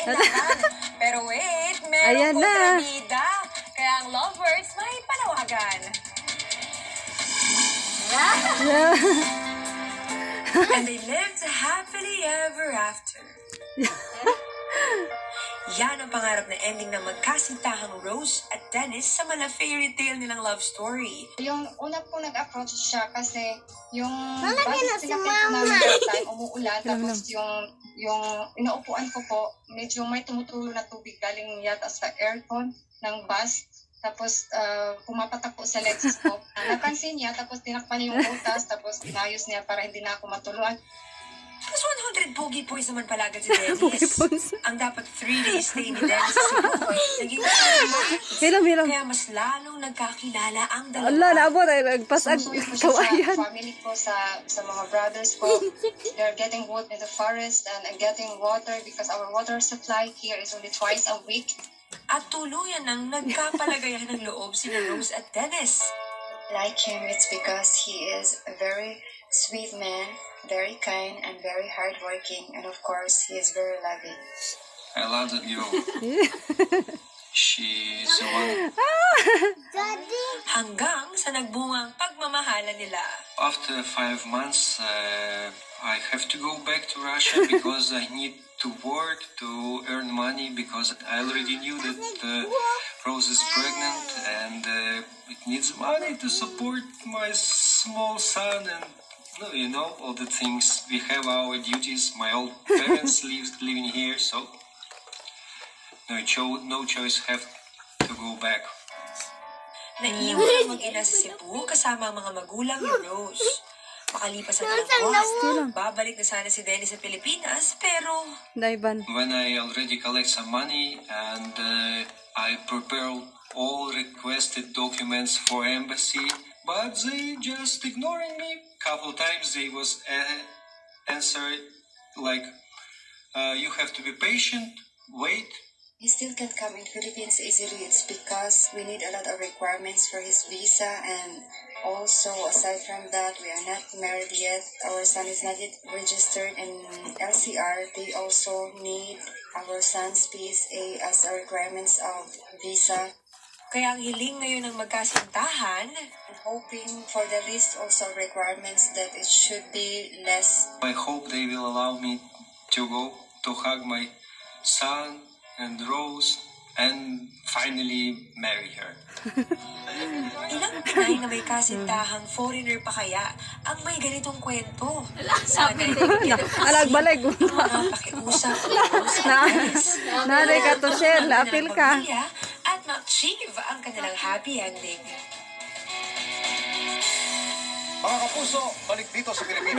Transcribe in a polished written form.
kailangan. Pero wait, meron kontrabida. Kaya ang lovebirds may panawagan. And they lived happily ever after. Yan ang pangarap na ending ng magkasintahang Rose at Dennis sa mala fairy tale nilang love story. Yung una po nag-approach siya kasi yung bago sinapit ko namin that time, umuulan, tapos yung inaupuan ko po, medyo may tumutulo na tubig galing yata sa aircon ng bus. Tapos pumapatak po sa legs ko. Napansin niya, tapos tinakpan niya yung butas, tapos inayos niya para hindi na ako matuluan. Plus 100 pogi points naman pala agad si Dennis. Ang dapat 3 days stay ni Dennis sa Cebu. Naging kaya mas lalong nagkakilala ang dalawa. Allah, naabot ay nagpasag kawayan. Family ko sa mga brothers ko. They're getting wood in the forest and getting water because our water supply here is only twice a week. At tuluyan ng nagkapalagayan ng loob sina Rose at Dennis. Like him, it's because he is a very sweet man, very kind and very hardworking, and of course, he is very loving. I love that girl. She's the one. Hanggang sa nagbungang pagmamahalan nila. After 5 months, I have to go back to Russia because I need to work to earn money because I already knew that Rose is pregnant and it needs money to support my small son and you know all the things. We have our duties. My old parents living here, so no choice, have to go back. Naiwan ang mag-ina sa Cebu kasama ang mga magulang ni Rose. Makalipas ang buwan, babalik na sana si Dennis sa Pilipinas, pero when I already collect some money and I prepare all requested documents for embassy, but they just ignoring me. Couple times they was answered like, you have to be patient, wait. He still can't come in Philippines easily. It's because we need a lot of requirements for his visa, and also aside from that, we are not married yet. Our son is not yet registered in LCR. They also need our son's PSA as a requirements of visa. Kaya ang hiling ngayon ng magkasintahan, and hoping for the list also requirements that it should be less. I hope they will allow me to go to hug my son and Rose and finally marry her. Ilang Pinay na may kasintahang foreigner pa kaya ang may ganitong kwento? Sana'y alagbalay ang mga pakiusap ni Rose at Dennis. Nanay ka to, Shell. Apil ka. At ma-achieve ang kanilang happy ending. Mga kapuso, balik dito sa Pilipinas.